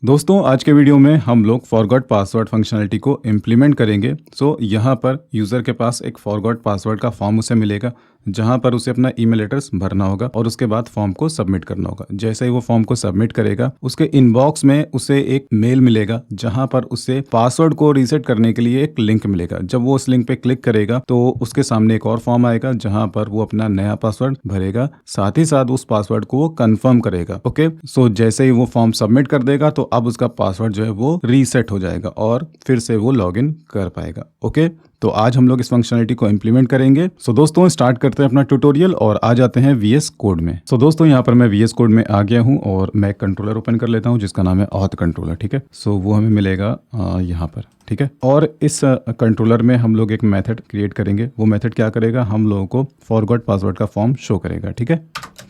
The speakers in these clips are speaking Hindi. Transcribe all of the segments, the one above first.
दोस्तों आज के वीडियो में हम लोग फॉरगॉट पासवर्ड फंक्शनलिटी को इम्प्लीमेंट करेंगे। यहाँ पर यूज़र के पास एक फॉरगॉट पासवर्ड का फॉर्म उसे मिलेगा, जहाँ पर उसे अपना ईमेल एड्रेस भरना होगा और उसके बाद फॉर्म को सबमिट करना होगा। जैसे ही वो फॉर्म को सबमिट करेगा, उसके इनबॉक्स में उसे एक मेल मिलेगा, जहाँ पर उसे पासवर्ड को रीसेट करने के लिए एक लिंक मिलेगा। जब वो उस लिंक पे क्लिक करेगा तो उसके सामने एक और फॉर्म आएगा, जहाँ पर वो अपना नया पासवर्ड भरेगा, साथ ही साथ उस पासवर्ड को वो कंफर्म करेगा। ओके, सो जैसे ही वो फॉर्म सबमिट कर देगा तो अब उसका पासवर्ड जो है वो रीसेट हो जाएगा और फिर से वो लॉगिन कर पाएगा। ओके, तो आज हम लोग इस फंक्शनलिटी को इम्प्लीमेंट करेंगे। सो दोस्तों स्टार्ट करते हैं अपना ट्यूटोरियल और आ जाते हैं VS कोड में। सो दोस्तों यहाँ पर मैं VS कोड में आ गया हूँ और मैं एक कंट्रोलर ओपन कर लेता हूँ जिसका नाम है ऑथ कंट्रोलर। ठीक है, सो वो हमें मिलेगा यहाँ पर। ठीक है, और इस कंट्रोलर में हम लोग एक मेथड क्रिएट करेंगे। वो मेथड क्या करेगा, हम लोगों को फॉरगॉट पासवर्ड का फॉर्म शो करेगा। ठीक है,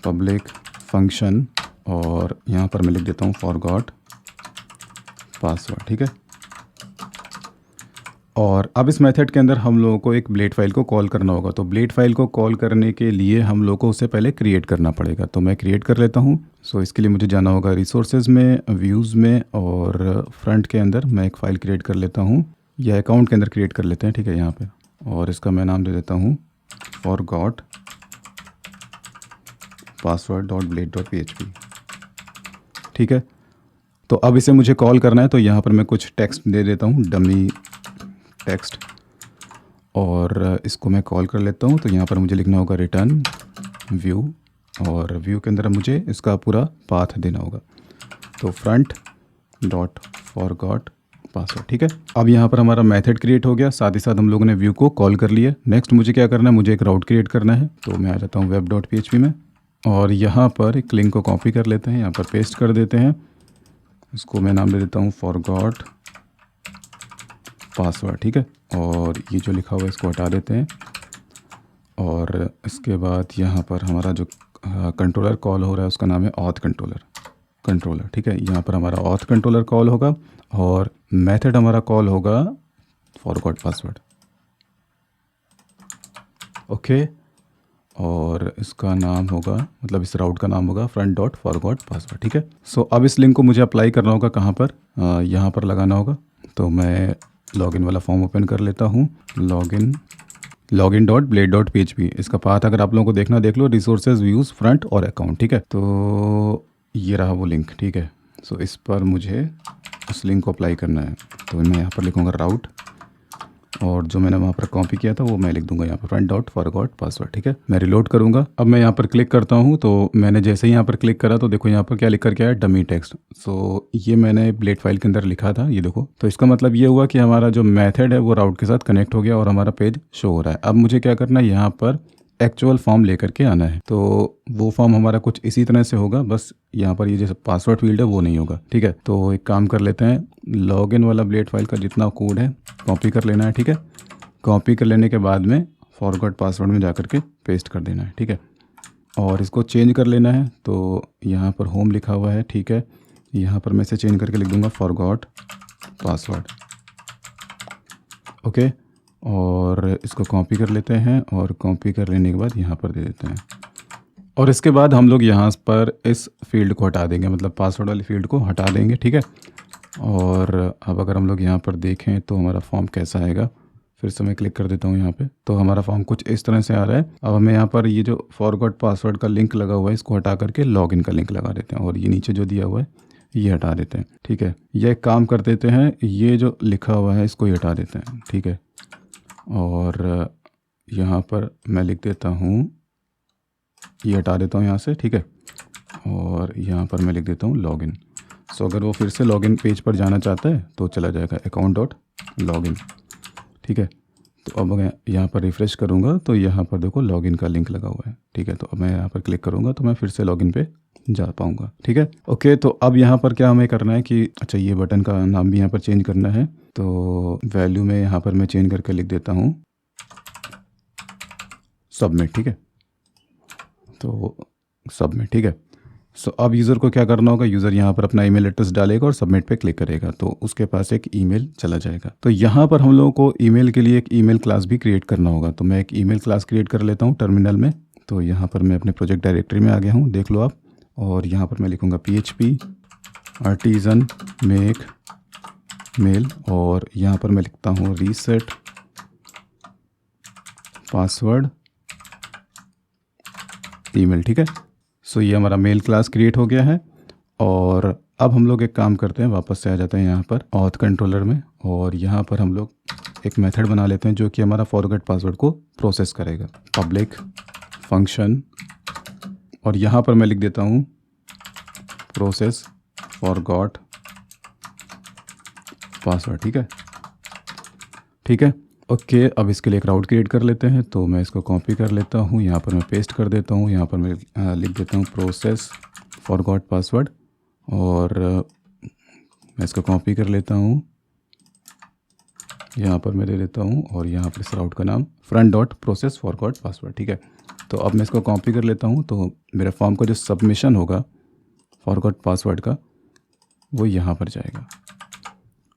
पब्लिक फंक्शन और यहाँ पर मैं लिख देता हूँ फॉरगॉट पासवर्ड। ठीक है, और अब इस मेथड के अंदर हम लोगों को एक ब्लेड फाइल को कॉल करना होगा। तो ब्लेड फाइल को कॉल करने के लिए हम लोगों को उसे पहले क्रिएट करना पड़ेगा। तो मैं क्रिएट कर लेता हूँ। सो इसके लिए मुझे जाना होगा रिसोर्सेज में, व्यूज़ में, और फ्रंट के अंदर मैं एक फ़ाइल क्रिएट कर लेता हूँ, या अकाउंट के अंदर क्रिएट कर लेते हैं। ठीक है, यहाँ पे, और इसका मैं नाम दे देता हूँ फॉरगॉट password.blade.php। ठीक है, तो अब इसे मुझे कॉल करना है। तो यहाँ पर मैं कुछ टेक्स्ट दे देता हूँ, डमी टेक्स्ट, और इसको मैं कॉल कर लेता हूँ। तो यहाँ पर मुझे लिखना होगा रिटर्न व्यू, और व्यू के अंदर मुझे इसका पूरा पाथ देना होगा। तो फ्रंट डॉट फॉरगॉट पासवर्ड। ठीक है, अब यहाँ पर हमारा मेथड क्रिएट हो गया, साथ ही साथ हम लोगों ने व्यू को कॉल कर लिया। नेक्स्ट मुझे क्या करना है, मुझे एक राउट क्रिएट करना है। तो मैं आ जाता हूँ web.php में, और यहाँ पर एक लिंक को कॉपी कर लेते हैं, यहाँ पर पेस्ट कर देते हैं। इसको मैं नाम दे देता हूँ फॉरगॉट पासवर्ड। ठीक है, और ये जो लिखा हुआ है इसको हटा देते हैं, और इसके बाद यहाँ पर हमारा जो कंट्रोलर कॉल हो रहा है उसका नाम है ऑथ कंट्रोलर। ठीक है, यहाँ पर हमारा ऑथ कंट्रोलर कॉल होगा और मेथड हमारा कॉल होगा फॉरगॉट पासवर्ड। ओके, और इसका नाम होगा, मतलब इस राउट का नाम होगा फ्रंट डॉट फॉरगॉट पासवर्ड। ठीक है, सो अब इस लिंक को मुझे अप्लाई करना होगा कहाँ पर, यहाँ पर लगाना होगा। तो मैं लॉगिन वाला फॉर्म ओपन कर लेता हूँ, login.blade.php। इसका पाथ अगर आप लोगों को देखना देख लो, रिसोर्सेज, व्यूज़, फ्रंट और अकाउंट। ठीक है, तो ये रहा वो लिंक। ठीक है, सो इस पर मुझे उस लिंक को अप्लाई करना है। तो मैं यहाँ पर लिखूँगा राउट, और जो मैंने वहाँ पर कॉपी किया था वो मैं लिख दूंगा यहाँ पर फ्रंट डॉट फॉरगॉट पासवर्ड। ठीक है, मैं रिलोड करूँगा। अब मैं यहाँ पर क्लिक करता हूँ, तो मैंने जैसे ही यहाँ पर क्लिक करा तो देखो यहाँ पर क्या लिख कर के आया, डमी टेक्स्ट। सो ये मैंने ब्लेड फाइल के अंदर लिखा था, ये देखो। तो इसका मतलब ये हुआ कि हमारा जो मेथड है वो राउट के साथ कनेक्ट हो गया और हमारा पेज शो हो रहा है। अब मुझे क्या करना है, यहाँ पर एक्चुअल फॉर्म लेकर के आना है। तो वो फॉर्म हमारा कुछ इसी तरह से होगा, बस यहाँ पर ये जैसे पासवर्ड फील्ड है वो नहीं होगा। ठीक है, तो एक काम कर लेते हैं, लॉगिन वाला ब्लेड फाइल का जितना कोड है कॉपी कर लेना है। ठीक है, कॉपी कर लेने के बाद में फॉरगॉट पासवर्ड में जाकर के पेस्ट कर देना है। ठीक है, और इसको चेंज कर लेना है। तो यहाँ पर होम लिखा हुआ है, ठीक है, यहाँ पर मैं इसे चेंज करके लिख दूँगा फॉरगॉट पासवर्ड। ओके, और इसको कॉपी कर लेते हैं, और कॉपी कर लेने के बाद यहाँ पर दे देते हैं, और इसके बाद हम लोग यहाँ पर इस फील्ड को हटा देंगे, मतलब पासवर्ड वाली फील्ड को हटा देंगे। ठीक है, और अब अगर हम लोग यहाँ पर देखें तो हमारा फॉर्म कैसा आएगा, फिर से मैं क्लिक कर देता हूँ यहाँ पे, तो हमारा फॉर्म कुछ इस तरह से आ रहा है। अब हमें यहाँ पर ये जो फॉरगॉट पासवर्ड का लिंक लगा हुआ है इसको हटा करके लॉगिन का लिंक लगा देते हैं, और ये नीचे जो दिया हुआ है ये हटा देते हैं। ठीक है, ये एक काम कर देते हैं, ये जो लिखा हुआ है इसको ही हटा देते हैं। ठीक है, और यहाँ पर मैं लिख देता हूँ, ये हटा देता हूँ यहाँ से। ठीक है, और यहाँ पर मैं लिख देता हूँ लॉगिन। सो अगर वो फिर से लॉगिन पेज पर जाना चाहता है तो चला जाएगा account.login। ठीक है, तो अब मैं यहाँ पर रिफ़्रेश करूँगा तो यहाँ पर देखो लॉगिन का लिंक लगा हुआ है। ठीक है, तो अब मैं यहाँ पर क्लिक करूँगा तो मैं फिर से लॉगिन पे जा पाऊँगा। ठीक है, ओके, तो अब यहाँ पर क्या हमें करना है कि अच्छा, ये बटन का नाम भी यहाँ पर चेंज करना है। तो वैल्यू में यहाँ पर मैं चेंज करके लिख देता हूँ सबमिट। ठीक है, तो सबमिट। ठीक है, सो अब यूज़र को क्या करना होगा, यूज़र यहाँ पर अपना ईमेल एड्रेस डालेगा और सबमिट पे क्लिक करेगा तो उसके पास एक ईमेल चला जाएगा। तो यहाँ पर हम लोगों को ईमेल के लिए एक ईमेल क्लास भी क्रिएट करना होगा। तो मैं एक ईमेल क्लास क्रिएट कर लेता हूँ टर्मिनल में। तो यहाँ पर मैं अपने प्रोजेक्ट डायरेक्टरी में आ गया हूँ, देख लो आप, और यहाँ पर मैं लिखूँगा PHP आर्टिजन मेक मेल, और यहाँ पर मैं लिखता हूँ रीसेट पासवर्ड ईमेल। ठीक है, सो ये हमारा मेल क्लास क्रिएट हो गया है। और अब हम लोग एक काम करते हैं, वापस से आ जाते हैं यहाँ पर ऑथ कंट्रोलर में, और यहाँ पर हम लोग एक मेथड बना लेते हैं जो कि हमारा फॉरगॉट पासवर्ड को प्रोसेस करेगा। पब्लिक फंक्शन, और यहाँ पर मैं लिख देता हूँ प्रोसेस फॉरगॉट पासवर्ड। ठीक है, ठीक है, ओके। अब इसके लिए एक राउट क्रिएट कर लेते हैं, तो मैं इसको कॉपी कर लेता हूँ, यहाँ पर मैं पेस्ट कर देता हूँ, यहाँ पर मैं लिख देता हूँ प्रोसेस फॉरगॉट पासवर्ड, और मैं इसको कॉपी कर लेता हूँ, यहाँ पर मैं दे देता हूँ, और यहाँ पर इस राउट का नाम front dot process forgot password. ठीक है, तो अब मैं इसको कॉपी कर लेता हूँ, तो मेरे फॉर्म का जो सबमिशन होगा फॉरगॉट पासवर्ड का वो यहाँ पर जाएगा,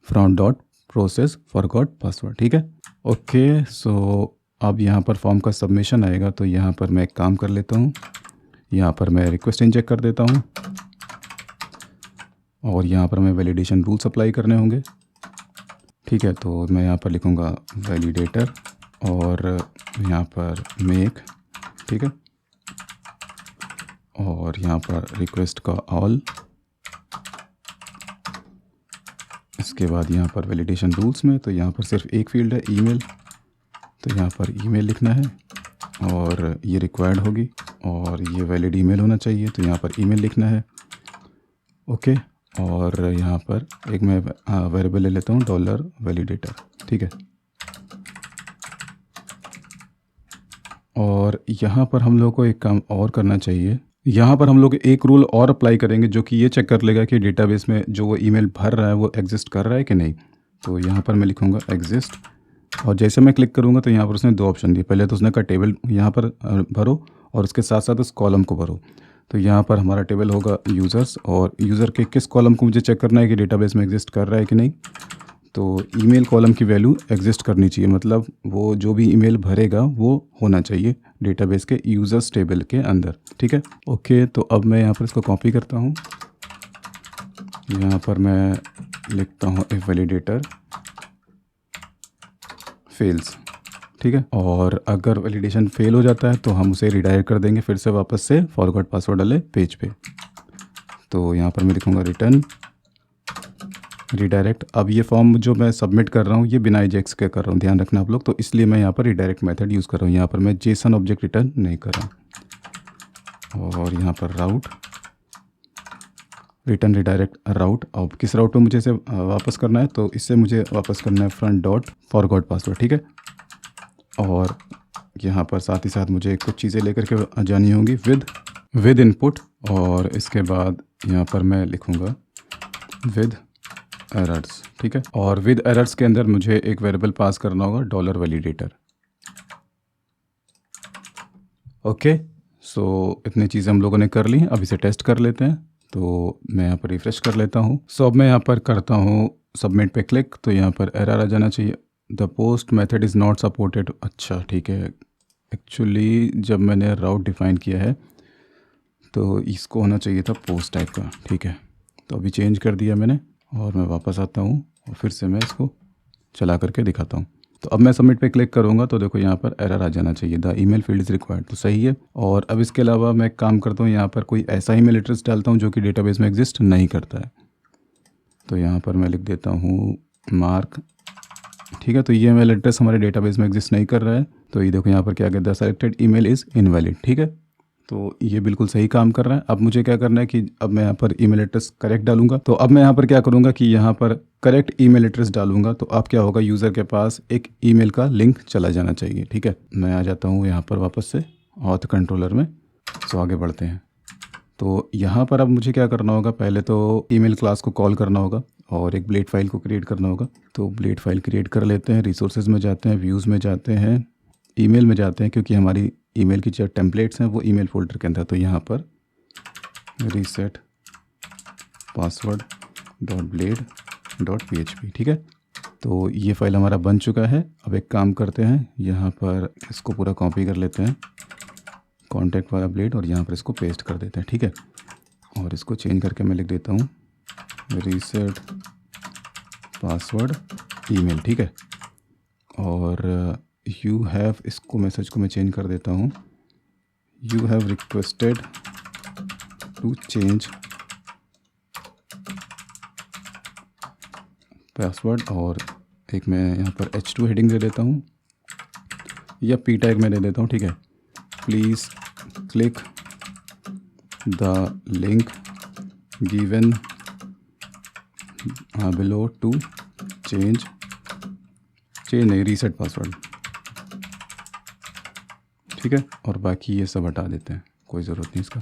front dot process forgot password. ठीक है, ओके। सो अब यहाँ पर फॉर्म का सबमिशन आएगा, तो यहाँ पर मैं एक काम कर लेता हूँ, यहाँ पर मैं रिक्वेस्ट इंजेक्ट कर देता हूँ, और यहाँ पर मैं वैलिडेशन रूल्स अप्लाई करने होंगे। ठीक है, तो मैं यहाँ पर लिखूँगा वैलिडेटर, और यहाँ पर मेक, ठीक है, और यहाँ पर रिक्वेस्ट का ऑल, इसके बाद यहाँ पर वैलिडेशन रूल्स में तो यहाँ पर सिर्फ एक फील्ड है ईमेल, तो यहाँ पर ईमेल लिखना है, और ये रिक्वायर्ड होगी, और ये वैलिड ईमेल होना चाहिए, तो यहाँ पर ईमेल लिखना है। ओके, और यहाँ पर एक मैं वेरिएबल ले लेता हूँ डॉलर वैलिडेटर। ठीक है, और यहाँ पर हम लोग को एक काम और करना चाहिए, यहाँ पर हम लोग एक रूल और अप्लाई करेंगे जो कि ये चेक कर लेगा कि डेटाबेस में जो वो ईमेल भर रहा है वो एग्जिस्ट कर रहा है कि नहीं। तो यहाँ पर मैं लिखूँगा एग्जिस्ट, और जैसे मैं क्लिक करूँगा तो यहाँ पर उसने दो ऑप्शन दिए, पहले तो उसने कहा टेबल यहाँ पर भरो, और उसके साथ साथ उस कॉलम को भरो। तो यहाँ पर हमारा टेबल होगा यूज़र्स, और यूज़र के किस कॉलम को मुझे चेक करना है कि डेटाबेस में एग्जिस्ट कर रहा है कि नहीं। तो ईमेल कॉलम की वैल्यू एग्जिस्ट करनी चाहिए, मतलब वो जो भी ईमेल भरेगा वो होना चाहिए डेटाबेस के यूज़र्स टेबल के अंदर। ठीक है, ओके। तो अब मैं यहाँ पर इसको कॉपी करता हूँ, यहाँ पर मैं लिखता हूँ इफ वैलिडेटर फेल्स। ठीक है, और अगर वैलिडेशन फेल हो जाता है तो हम उसे रिडायरेक्ट कर देंगे फिर से वापस से फॉरगॉट पासवर्ड वाले पेज पे। तो यहाँ पर मैं लिखूँगा रिटर्न रिडायरेक्ट। अब ये फॉर्म जो मैं सबमिट कर रहा हूँ ये बिना एजेक्स के कर रहा हूँ, ध्यान रखना आप लोग, तो इसलिए मैं यहाँ पर रिडायरेक्ट मेथड यूज़ कर रहा हूँ, यहाँ पर मैं जेसन ऑब्जेक्ट रिटर्न नहीं कर रहा हूँ। और यहाँ पर राउट रिटर्न रिडायरेक्ट राउट, अब किस राउट पे मुझे इसे वापस करना है, तो इससे मुझे वापस करना है फ्रंट डॉट फॉरगॉट पासवर्ड। ठीक है, और यहाँ पर साथ ही साथ मुझे कुछ चीज़ें लेकर के जानी होंगी विद इनपुट, और इसके बाद यहाँ पर मैं लिखूँगा विद एरर्स। ठीक है, और विद एरर्स के अंदर मुझे एक वेरिएबल पास करना होगा डॉलर वैलिडेटर। ओके, सो इतनी चीज़ें हम लोगों ने कर ली, अब इसे टेस्ट कर लेते हैं। तो मैं यहाँ पर रिफ्रेश कर लेता हूँ। सो अब मैं यहाँ पर करता हूँ सबमिट पे क्लिक, तो यहाँ पर एरर आ जाना चाहिए, the post method is not supported. अच्छा ठीक है, एक्चुअली जब मैंने राउट डिफ़ाइन किया है तो इसको होना चाहिए था पोस्ट टाइप का। ठीक है, तो अभी चेंज कर दिया मैंने, और मैं वापस आता हूँ और फिर से मैं इसको चला करके दिखाता हूँ। तो अब मैं सबमिट पे क्लिक करूँगा तो देखो यहाँ पर एरर आ जाना चाहिए, the email field is required, तो सही है। और अब इसके अलावा मैं एक काम करता हूँ, यहाँ पर कोई ऐसा ईमेल एड्रेस डालता हूँ जो कि डेटाबेस में एग्जिस्ट नहीं करता है। तो यहाँ पर मैं लिख देता हूँ मार्क। ठीक है, तो ये ईमेल एड्रेस हमारे डेटाबेस में एग्जिस्ट नहीं कर रहा है, तो ये देखो यहाँ पर क्या कहता है, the selected email is invalid. ठीक है, तो ये बिल्कुल सही काम कर रहा है। अब मुझे क्या करना है कि अब मैं यहाँ पर ईमेल एड्रेस करेक्ट डालूंगा। तो अब मैं यहाँ पर क्या करूँगा कि यहाँ पर करेक्ट ईमेल एड्रेस डालूंगा, तो अब क्या होगा, यूज़र के पास एक ईमेल का लिंक चला जाना चाहिए। ठीक है, मैं आ जाता हूँ यहाँ पर वापस से ऑथ कंट्रोलर में। सो आगे बढ़ते हैं। तो यहाँ पर अब मुझे क्या करना होगा, पहले तो ईमेल क्लास को कॉल करना होगा और एक ब्लेड फाइल को क्रिएट करना होगा। तो ब्लेड फाइल क्रिएट कर लेते हैं, रिसोर्सेज में जाते हैं, व्यूज़ में जाते हैं, ईमेल में जाते हैं, क्योंकि हमारी ईमेल की जो टेम्पलेट्स हैं वो ईमेल फोल्डर के अंदर। तो यहाँ पर reset password dot blade dot php। ठीक है, तो ये फाइल हमारा बन चुका है। अब एक काम करते हैं, यहाँ पर इसको पूरा कॉपी कर लेते हैं, कॉन्टैक्ट वाला ब्लेड, और यहाँ पर इसको पेस्ट कर देते हैं। ठीक है, और इसको चेंज करके मैं लिख देता हूँ रीसेट पासवर्ड ईमेल, ठीक है। और यू हैव, इसको मैसेज को मैं चेंज कर देता हूँ, you have requested to change password, और एक मैं यहाँ पर H2 हेडिंग दे देता हूँ या P टैग में दे देता हूँ, ठीक है। Please click the link given below to change नहीं, रीसेट पासवर्ड, ठीक है। और बाकी ये सब हटा देते हैं, कोई ज़रूरत नहीं इसका।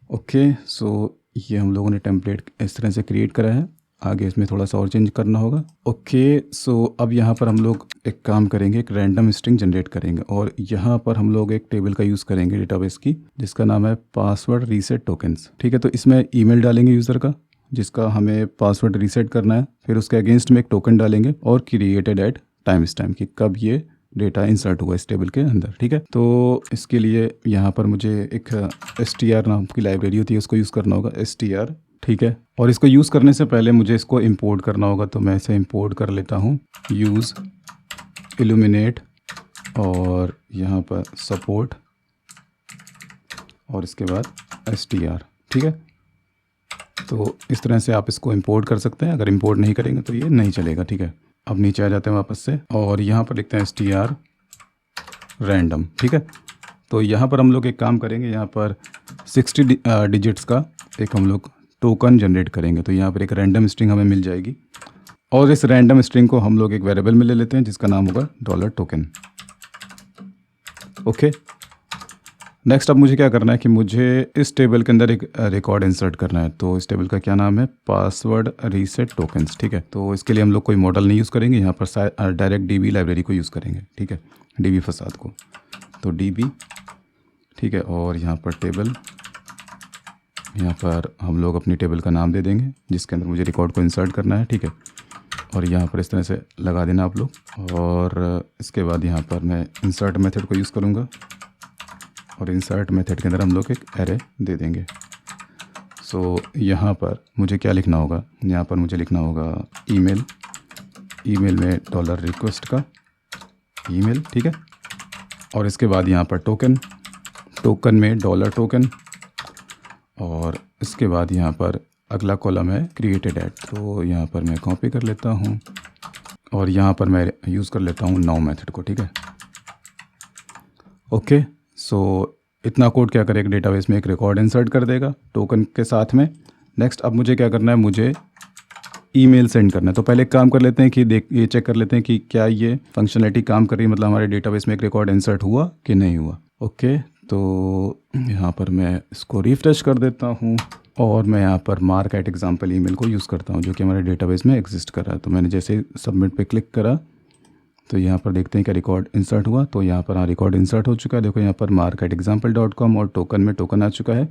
ओके, सो ये हम लोगों ने टेम्पलेट इस तरह से क्रिएट करा है। आगे इसमें थोड़ा सा और चेंज करना होगा। ओके, सो अब यहाँ पर हम लोग एक काम करेंगे, एक रैंडम स्ट्रिंग जनरेट करेंगे और यहाँ पर हम लोग एक टेबल का यूज़ करेंगे डेटाबेस की, जिसका नाम है पासवर्ड रीसेट टोकन्स, ठीक है। तो इसमें ईमेल डालेंगे यूज़र का, जिसका हमें पासवर्ड रीसेट करना है, फिर उसके अगेंस्ट में एक टोकन डालेंगे और क्रिएटेड एट टाइम स्टैम्प कि कब ये डेटा इंसर्ट हुआ इस टेबल के अंदर, ठीक है। तो इसके लिए यहाँ पर मुझे एक str नाम की लाइब्रेरी होती है, उसको यूज़ करना होगा, str, ठीक है। और इसको यूज़ करने से पहले मुझे इसको इंपोर्ट करना होगा, तो मैं इसे इंपोर्ट कर लेता हूँ, यूज़ इल्यूमिनेट और यहाँ पर सपोर्ट और इसके बाद str, ठीक है। तो इस तरह से आप इसको इंपोर्ट कर सकते हैं। अगर इंपोर्ट नहीं करेंगे तो ये नहीं चलेगा, ठीक है। अब नीचे आ जाते हैं वापस से और यहाँ पर लिखते हैं str रैंडम, ठीक है। तो यहाँ पर हम लोग एक काम करेंगे, यहाँ पर 60 डिजिट्स का एक हम लोग टोकन जनरेट करेंगे। तो यहाँ पर एक रैंडम स्ट्रिंग हमें मिल जाएगी और इस रैंडम स्ट्रिंग को हम लोग एक वेरिएबल में ले लेते हैं जिसका नाम होगा $टोकन। ओके, नेक्स्ट अब मुझे क्या करना है कि मुझे इस टेबल के अंदर एक रिकॉर्ड इंसर्ट करना है। तो इस टेबल का क्या नाम है, पासवर्ड रीसेट टोकन्स, ठीक है। तो इसके लिए हम लोग कोई मॉडल नहीं यूज़ करेंगे, यहाँ पर डायरेक्ट DB लाइब्रेरी को यूज़ करेंगे, ठीक है, DB फसाद को। तो DB, ठीक है, और यहाँ पर टेबल, यहाँ पर हम लोग अपनी टेबल का नाम दे देंगे जिसके अंदर मुझे रिकॉर्ड को इंसर्ट करना है, ठीक है। और यहाँ पर इस तरह से लगा देना आप लोग। और इसके बाद यहाँ पर मैं इंसर्ट मेथड को यूज़ करूँगा और इंसर्ट मेथड के अंदर हम लोग एक एरे दे देंगे। सो यहाँ पर मुझे क्या लिखना होगा, यहाँ पर मुझे लिखना होगा ईमेल में $रिक्वेस्ट का ईमेल, ठीक है। और इसके बाद यहाँ पर टोकन में $टोकन और इसके बाद यहाँ पर अगला कॉलम है क्रिएटेड एट। तो यहाँ पर मैं कॉपी कर लेता हूँ और यहाँ पर मैं यूज़ कर लेता हूँ नाउ मेथड को, ठीक है। ओके, सो इतना कोड क्या करेगा, डेटाबेस में एक रिकॉर्ड इंसर्ट कर देगा टोकन के साथ में। नेक्स्ट अब मुझे क्या करना है, मुझे ईमेल सेंड करना है। तो पहले एक काम कर लेते हैं कि ये चेक कर लेते हैं कि क्या ये फंक्शनलिटी काम कर रही है, मतलब हमारे डेटाबेस में एक रिकॉर्ड इंसर्ट हुआ कि नहीं हुआ। ओके, तो यहाँ पर मैं इसको रिफ्रेश कर देता हूँ और मैं यहाँ पर मार्क एट एग्जाम्पल ईमेल को यूज़ करता हूँ जो कि हमारे डेटाबेस में एग्जिस्ट कर रहा है। तो मैंने जैसे सबमिट पे क्लिक करा तो यहाँ पर देखते हैं कि रिकॉर्ड इंसर्ट हुआ। तो यहाँ पर रिकॉर्ड इंसर्ट हो चुका है, देखो यहाँ पर mark@example.com और टोकन में टोकन आ चुका है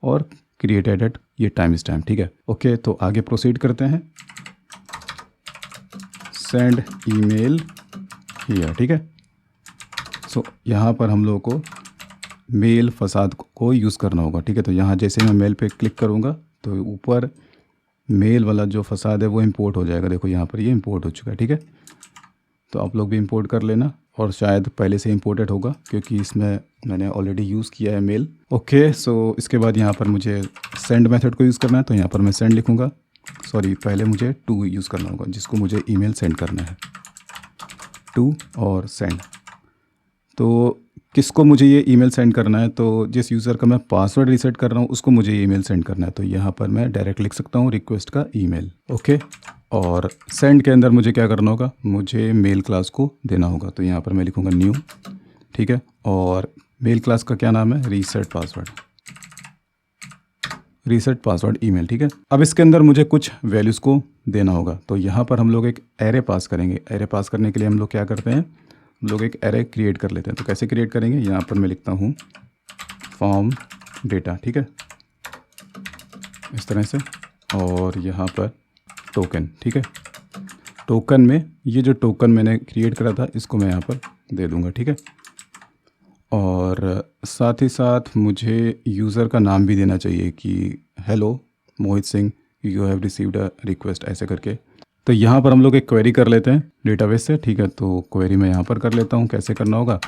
और क्रिएटेड एट ये टाइम स्टैम्प, ठीक है। ओके, तो आगे प्रोसीड करते हैं, सेंड ईमेल हियर, ठीक है। सो यहाँ पर हम लोगों को मेल फसाद को यूज़ करना होगा, ठीक है। तो यहाँ जैसे मैं मेल पे क्लिक करूँगा तो ऊपर मेल वाला जो फसाद है वो इंपोर्ट हो जाएगा, देखो यहाँ पर ये इंपोर्ट हो चुका है, ठीक है। तो आप लोग भी इंपोर्ट कर लेना और शायद पहले से इंपोर्टेड होगा क्योंकि इसमें मैंने ऑलरेडी यूज़ किया है मेल। ओके, सो इसके बाद यहाँ पर मुझे सेंड मेथड को यूज़ करना है। तो यहाँ पर मैं सेंड लिखूँगा, सॉरी पहले मुझे टू यूज़ करना होगा जिसको मुझे ईमेल सेंड करना है, टू और सेंड। तो किसको मुझे ये ईमेल सेंड करना है, तो जिस यूज़र का मैं पासवर्ड रीसेट कर रहा हूँ उसको मुझे ईमेल सेंड करना है। तो यहाँ पर मैं डायरेक्ट लिख सकता हूँ रिक्वेस्ट का ईमेल। ओके, और सेंड के अंदर मुझे क्या करना होगा, मुझे मेल क्लास को देना होगा। तो यहाँ पर मैं लिखूँगा न्यू, ठीक है, और मेल क्लास का क्या नाम है, रीसेट पासवर्ड ईमेल, ठीक है। अब इसके अंदर मुझे कुछ वैल्यूज़ को देना होगा। तो यहाँ पर हम लोग एक एरे पास करेंगे। एरे पास करने के लिए हम लोग क्या करते हैं, हम लोग एक एरे क्रिएट कर लेते हैं। तो कैसे क्रिएट करेंगे, यहाँ पर मैं लिखता हूँ फॉर्म डेटा, ठीक है, इस तरह से, और यहाँ पर टोकन, ठीक है। टोकन में ये जो टोकन मैंने क्रिएट करा था इसको मैं यहाँ पर दे दूँगा, ठीक है। और साथ ही साथ मुझे यूज़र का नाम भी देना चाहिए कि hello Mohit Singh you have received a request ऐसे करके। तो यहाँ पर हम लोग एक क्वेरी कर लेते हैं डेटाबेस से, ठीक है। तो क्वेरी मैं यहाँ पर कर लेता हूँ, कैसे करना होगा,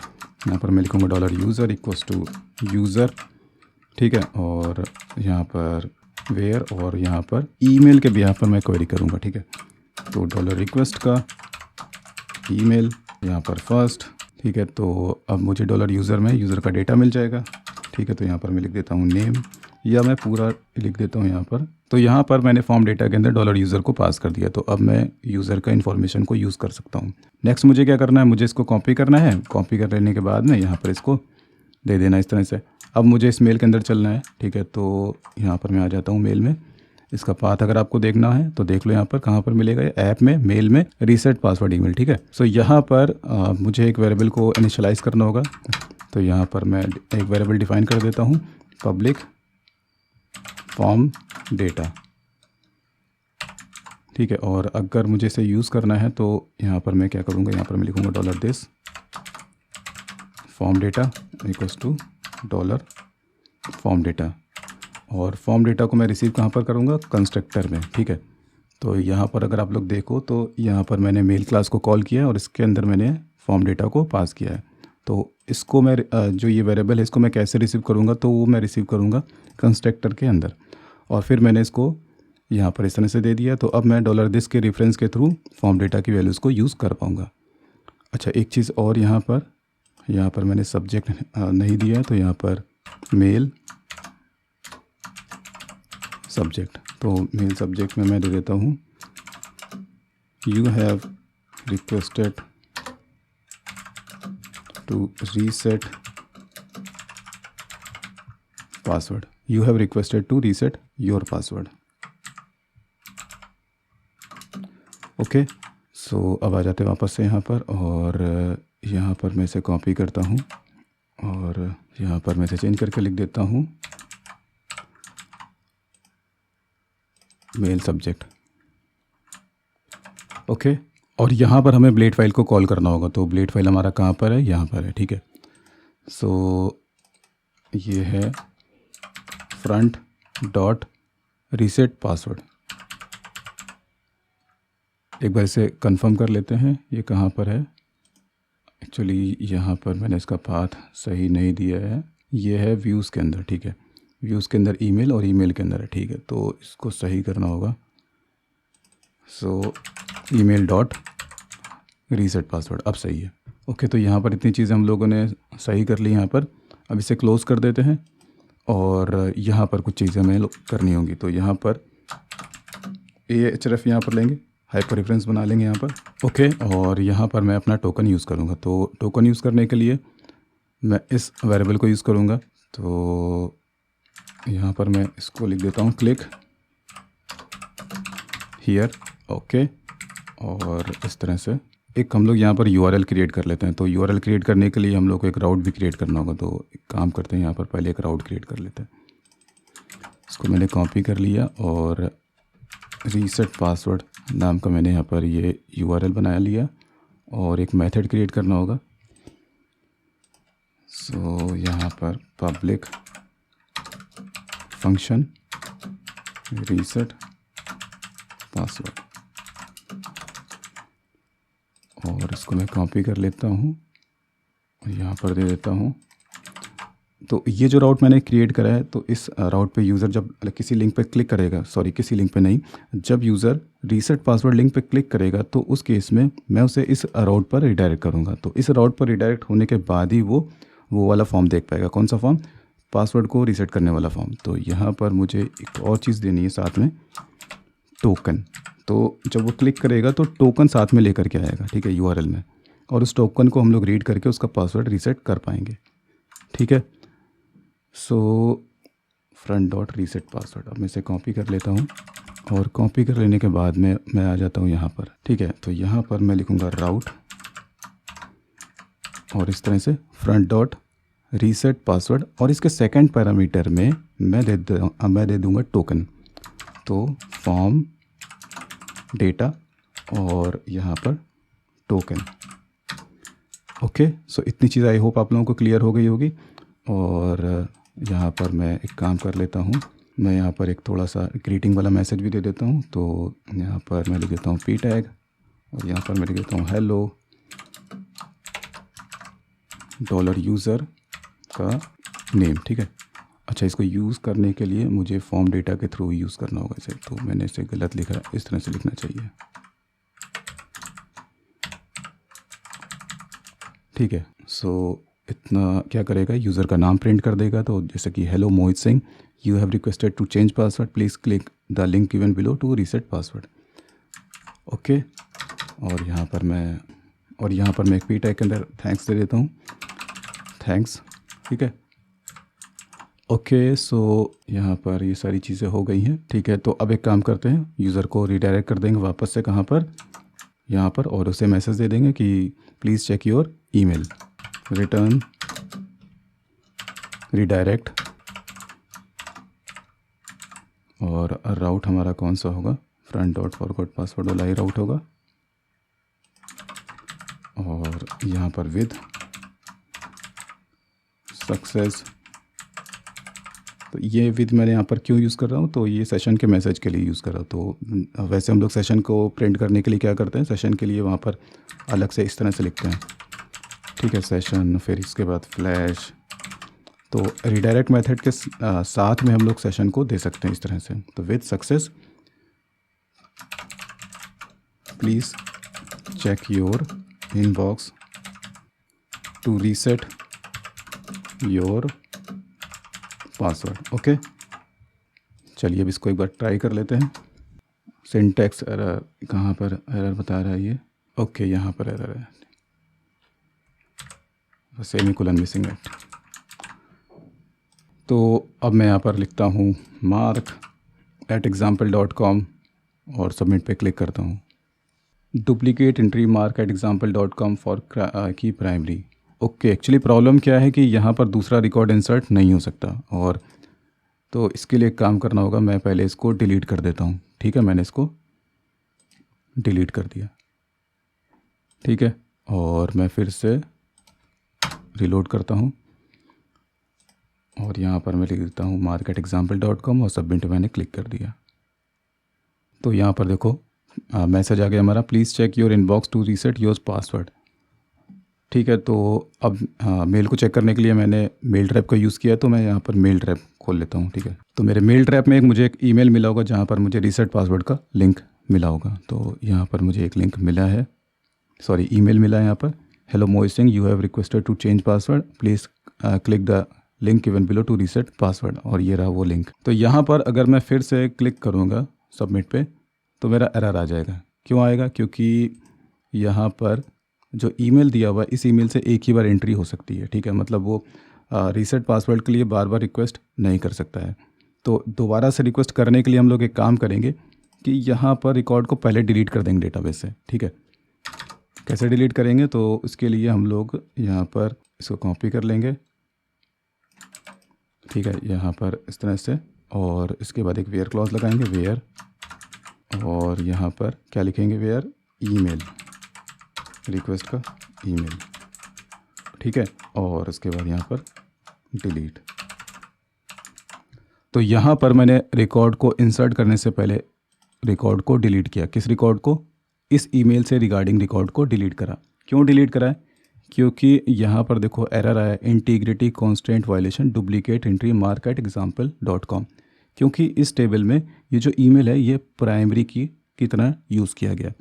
यहाँ पर मैं लिखूँगा $user इक्वल्स टू यूज़र, ठीक है। और यहाँ पर वेयर और यहाँ पर ईमेल के भी यहाँ पर मैं क्वेरी करूँगा, ठीक है। तो $request का ईमेल यहाँ पर फर्स्ट, ठीक है। तो अब मुझे $user में यूज़र का डेटा मिल जाएगा, ठीक है। तो यहाँ पर मैं लिख देता हूँ नेम, या मैं पूरा लिख देता हूँ यहाँ पर। तो यहाँ पर मैंने फॉर्म डेटा के अंदर $user को पास कर दिया, तो अब मैं यूज़र का इन्फॉर्मेशन को यूज़ कर सकता हूँ। नेक्स्ट मुझे क्या करना है, मुझे इसको कॉपी करना है। कॉपी कर लेने के बाद में यहाँ पर इसको दे देना इस तरह से। अब मुझे इस मेल के अंदर चलना है, ठीक है। तो यहाँ पर मैं आ जाता हूँ मेल में। इसका पाथ अगर आपको देखना है तो देख लो, यहाँ पर कहाँ पर मिलेगा, ये ऐप में, मेल में, रीसेट पासवर्ड ईमेल, ठीक है। सो यहाँ पर मुझे एक वेरिएबल को इनिशियलाइज़ करना होगा। तो यहाँ पर मैं एक वेरिएबल डिफाइन कर देता हूँ, पब्लिक फॉर्म डेटा, ठीक है। और अगर मुझे इसे यूज़ करना है तो यहाँ पर मैं क्या करूँगा, यहाँ पर मैं लिखूँगा $this form data equals to $फॉर्म डेटा। और फॉर्म डेटा को मैं रिसीव कहाँ पर करूँगा, कंस्ट्रक्टर में, ठीक है। तो यहाँ पर अगर आप लोग देखो तो यहाँ पर मैंने मेल क्लास को कॉल किया है और इसके अंदर मैंने फॉर्म डेटा को पास किया है। तो इसको मैं जो ये वेरिएबल है इसको मैं कैसे रिसीव करूँगा, तो वो मैं रिसीव करूँगा कंस्ट्रक्टर के अंदर। और फिर मैंने इसको यहाँ पर इस तरह से दे दिया। तो अब मैं $this के रेफरेंस के थ्रू फॉर्म डेटा की वैल्यूज़ को यूज़ कर पाऊँगा। अच्छा, एक चीज़ और, यहाँ पर मैंने सब्जेक्ट नहीं दिया है, तो यहाँ पर मेल सब्जेक्ट, तो मेल सब्जेक्ट में मैं दे देता हूँ you have requested to reset password, you have requested to reset your password. Okay, so अब आ जाते हैं वापस से यहाँ पर, और यहाँ पर मैं इसे कॉपी करता हूँ और यहाँ पर मैं इसे चेंज करके लिख देता हूँ मेल सब्जेक्ट। ओके, और यहाँ पर हमें ब्लेड फाइल को कॉल करना होगा। तो ब्लेड फाइल हमारा कहाँ पर है, यहाँ पर है, ठीक है। सो ये है फ्रंट डॉट रीसेट पासवर्ड। एक बार इसे कंफर्म कर लेते हैं, ये कहाँ पर है। एक्चुअली यहाँ पर मैंने इसका पाथ सही नहीं दिया है, ये है व्यूज़ के अंदर, ठीक है। व्यूज़ के अंदर ईमेल और ईमेल के अंदर है, ठीक है। तो इसको सही करना होगा। सो ईमेल डॉट रीसेट पासवर्ड अब सही है। ओके, तो यहाँ पर इतनी चीज़ें हम लोगों ने सही कर ली यहाँ पर। अब इसे क्लोज़ कर देते हैं और यहाँ पर कुछ चीज़ें हमें करनी होंगी। तो यहाँ पर AHRF यहाँ पर लेंगे, हाइपर रेफरेंस बना लेंगे यहाँ पर। ओके, और यहाँ पर मैं अपना टोकन यूज़ करूँगा। तो टोकन यूज़ करने के लिए मैं इस वेरिएबल को यूज़ करूँगा। तो यहाँ पर मैं इसको लिख देता हूँ क्लिक हियर, ओके। और इस तरह से एक हम लोग यहाँ पर URL क्रिएट कर लेते हैं। तो URL क्रिएट करने के लिए हम लोग को एक राउट भी क्रिएट करना होगा। तो एक काम करते हैं, यहाँ पर पहले एक राउट क्रिएट कर लेते हैं। इसको मैंने कॉपी कर लिया और रीसेट पासवर्ड नाम का मैंने यहाँ पर ये URL बना लिया और एक मेथड क्रिएट करना होगा। सो यहाँ पर पब्लिक फंक्शन रीसेट पासवर्ड, और इसको मैं कॉपी कर लेता हूँ और यहाँ पर दे देता हूँ। तो ये जो राउट मैंने क्रिएट करा है, तो इस राउट पे यूज़र जब किसी लिंक पे क्लिक करेगा, सॉरी किसी लिंक पे नहीं, जब यूज़र रीसेट पासवर्ड लिंक पे क्लिक करेगा तो उस केस में मैं उसे इस राउट पर रिडायरेक्ट करूँगा। तो इस राउट पर रिडायरेक्ट होने के बाद ही वो वाला फॉर्म देख पाएगा। कौन सा फॉर्म, पासवर्ड को रीसेट करने वाला फॉर्म। तो यहाँ पर मुझे एक और चीज़ देनी है साथ में, टोकन। तो जब वो क्लिक करेगा तो टोकन साथ में लेकर के आएगा, ठीक है, URL में, और उस टोकन को हम लोग रीड करके उसका पासवर्ड रीसेट कर पाएंगे, ठीक है। So front dot reset password, अब मैं इसे कॉपी कर लेता हूँ और कॉपी कर लेने के बाद में मैं आ जाता हूँ यहाँ पर, ठीक है। तो यहाँ पर मैं लिखूँगा राउट और इस तरह से फ्रंट डॉट रीसेट पासवर्ड, और इसके सेकंड पैरामीटर में मैं दे दूँगा टोकन। तो फॉर्म डेटा और यहाँ पर टोकन। ओके, सो इतनी चीज़ आई होप आप लोगों को क्लियर हो गई होगी। और यहाँ पर मैं एक काम कर लेता हूँ, मैं यहाँ पर एक थोड़ा सा ग्रीटिंग वाला मैसेज भी दे देता हूँ। तो यहाँ पर मैं लिख देता हूँ पी टैग और यहाँ पर मैं लिख देता हूँ हेलो डॉलर यूज़र का नेम। ठीक है। अच्छा, इसको यूज़ करने के लिए मुझे फॉर्म डेटा के थ्रू यूज़ करना होगा इसे, तो मैंने इसे गलत लिखा है, इस तरह से लिखना चाहिए। ठीक है। सो इतना क्या करेगा, यूज़र का नाम प्रिंट कर देगा। तो जैसे कि hello Mohit Singh, you have requested to change password, please click the link given below to reset password. Okay. और यहाँ पर मैं एक पी टैग के अंदर थैंक्स दे देता हूँ, थैंक्स। ठीक है। ओके। सो यहाँ पर ये सारी चीज़ें हो गई हैं। ठीक है। तो अब एक काम करते हैं, यूज़र को रिडायरेक्ट कर देंगे वापस से कहाँ पर, यहाँ पर, और उसे मैसेज दे देंगे कि please check your email, return redirect. और राउट हमारा कौन सा होगा, फ्रंट डॉट फॉरगॉट पासवर्ड वाला ही राउट होगा। और यहाँ पर विद सक्सेस। तो ये विद मैंने यहाँ पर क्यों यूज़ कर रहा हूँ, तो ये सेशन के मैसेज के लिए यूज़ कर रहा हूँ। तो वैसे हम लोग सेशन को प्रिंट करने के लिए क्या करते हैं, सेशन के लिए वहाँ पर अलग से इस तरह से लिखते हैं। ठीक है, सेशन, फिर इसके बाद फ्लैश। तो रिडायरेक्ट मेथड के साथ में हम लोग सेशन को दे सकते हैं इस तरह से। तो with success please check your inbox to reset your password. Okay. चलिए अब इसको एक बार ट्राई कर लेते हैं। सिंटैक्स एरर, कहाँ पर एरर बता रहा है ये। ओके, यहाँ पर एरर है, सेमीकोलन मिसिंग है। तो अब मैं यहाँ पर लिखता हूँ mark@example.com और सबमिट पे क्लिक करता हूँ। डुप्लीकेट एंट्री mark@example.com फॉर की प्राइमरी। ओके, एक्चुअली प्रॉब्लम क्या है कि यहाँ पर दूसरा रिकॉर्ड इंसर्ट नहीं हो सकता, और तो इसके लिए एक काम करना होगा, मैं पहले इसको डिलीट कर देता हूँ। ठीक है, मैंने इसको डिलीट कर दिया। ठीक है। और मैं फिर से रिलोड करता हूँ और यहाँ पर मैं लिख देता हूँ mark@example.com और सबमिट मैंने क्लिक कर दिया। तो यहाँ पर देखो मैसेज आ गया हमारा, please check your inbox to reset your password. ठीक है। तो अब मेल को चेक करने के लिए मैंने मेल ट्रैप का यूज़ किया, तो मैं यहाँ पर मेल ट्रैप खोल लेता हूँ। ठीक है। तो मेरे मेल ट्रैप में मुझे एक ईमेल मिला होगा जहाँ पर मुझे रीसेट पासवर्ड का लिंक मिला होगा। तो यहाँ पर मुझे एक लिंक मिला है, सॉरी ईमेल मिला है यहाँ पर, hello Mohit Singh, you have requested to change password, please click the link given below to reset password. और ये रहा वो लिंक। तो यहाँ पर अगर मैं फिर से क्लिक करूँगा सबमिट पे, तो मेरा एरर आ जाएगा। क्यों आएगा, क्योंकि यहाँ पर जो ईमेल दिया हुआ है, इस ईमेल से एक ही बार एंट्री हो सकती है। ठीक है, मतलब वो रीसेट पासवर्ड के लिए बार बार रिक्वेस्ट नहीं कर सकता है। तो दोबारा से रिक्वेस्ट करने के लिए हम लोग एक काम करेंगे कि यहाँ पर रिकॉर्ड को पहले डिलीट कर देंगे डेटाबेस से। ठीक है। कैसे डिलीट करेंगे, तो इसके लिए हम लोग यहाँ पर इसको कॉपी कर लेंगे। ठीक है, यहाँ पर इस तरह से, और इसके बाद एक वेयर क्लॉज लगाएंगे, वेयर, और यहाँ पर क्या लिखेंगे, वेयर ईमेल, रिक्वेस्ट का ईमेल। ठीक है। और इसके बाद यहाँ पर डिलीट। तो यहाँ पर मैंने रिकॉर्ड को इंसर्ट करने से पहले रिकॉर्ड को डिलीट किया। किस रिकॉर्ड को, इस ईमेल से रिगार्डिंग रिकॉर्ड को डिलीट करा। क्यों डिलीट करा है, क्योंकि यहाँ पर देखो एरर आया, integrity constraint violation duplicate entry mark@example.com। क्योंकि इस टेबल में ये जो ईमेल है ये प्राइमरी की तरह यूज़ किया गया।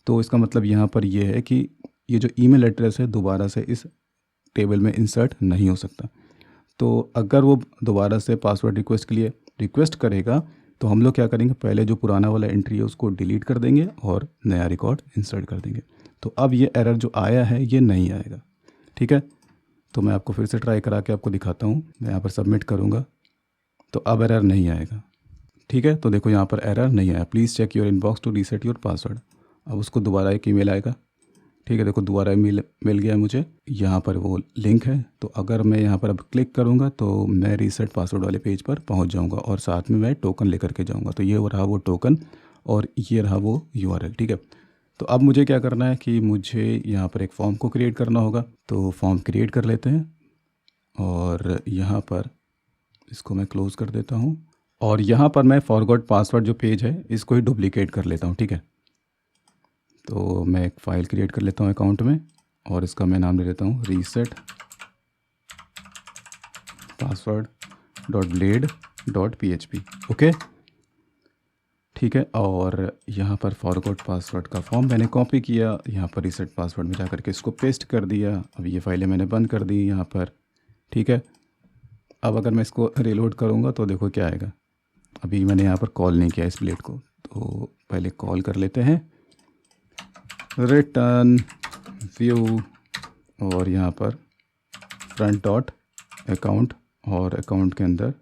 तो इसका मतलब यहाँ पर ये है कि ये जो ईमेल एड्रेस है दोबारा से इस टेबल में इंसर्ट नहीं हो सकता। तो अगर वो दोबारा से पासवर्ड रिक्वेस्ट के लिए रिक्वेस्ट करेगा, तो हम लोग क्या करेंगे, पहले जो पुराना वाला एंट्री है उसको डिलीट कर देंगे और नया रिकॉर्ड इंसर्ट कर देंगे। तो अब ये एरर जो आया है ये नहीं आएगा। ठीक है। तो मैं आपको फिर से ट्राई करा के आपको दिखाता हूँ। मैं यहाँ पर सबमिट करूँगा तो अब एरर नहीं आएगा। ठीक है। तो देखो यहाँ पर एरर नहीं आया, please check your inbox to reset your password. अब उसको दोबारा एक ईमेल आएगा। ठीक है, देखो दोबारा ईमेल मिल गया मुझे, यहाँ पर वो लिंक है। तो अगर मैं यहाँ पर अब क्लिक करूँगा तो मैं रीसेट पासवर्ड वाले पेज पर पहुँच जाऊँगा और साथ में मैं टोकन लेकर के जाऊँगा। तो ये रहा वो टोकन और ये रहा वो URL। ठीक है। तो अब मुझे क्या करना है कि मुझे यहाँ पर एक फॉर्म को क्रिएट करना होगा। तो फॉर्म क्रिएट कर लेते हैं और यहाँ पर इसको मैं क्लोज़ कर देता हूँ और यहाँ पर मैं फॉरगॉट पासवर्ड जो पेज है इसको ही डुप्लीकेट कर लेता हूँ, ठीक है। तो मैं एक फ़ाइल क्रिएट कर लेता हूँ अकाउंट में और इसका मैं नाम दे देता हूँ reset password dot blade dot PHP। Okay, ठीक है। और यहाँ पर फॉरगॉट पासवर्ड का फॉर्म मैंने कॉपी किया, यहाँ पर रीसेट पासवर्ड में जाकर के इसको पेस्ट कर दिया। अब ये फाइलें मैंने बंद कर दी यहाँ पर, ठीक है। अब अगर मैं इसको रीलोड करूँगा तो देखो क्या आएगा। अभी मैंने यहाँ पर कॉल नहीं किया इस ब्लेड को, तो पहले कॉल कर लेते हैं, रिटर्न व्यू, और यहाँ पर फ्रंट डॉट अकाउंट, और अकाउंट के अंदर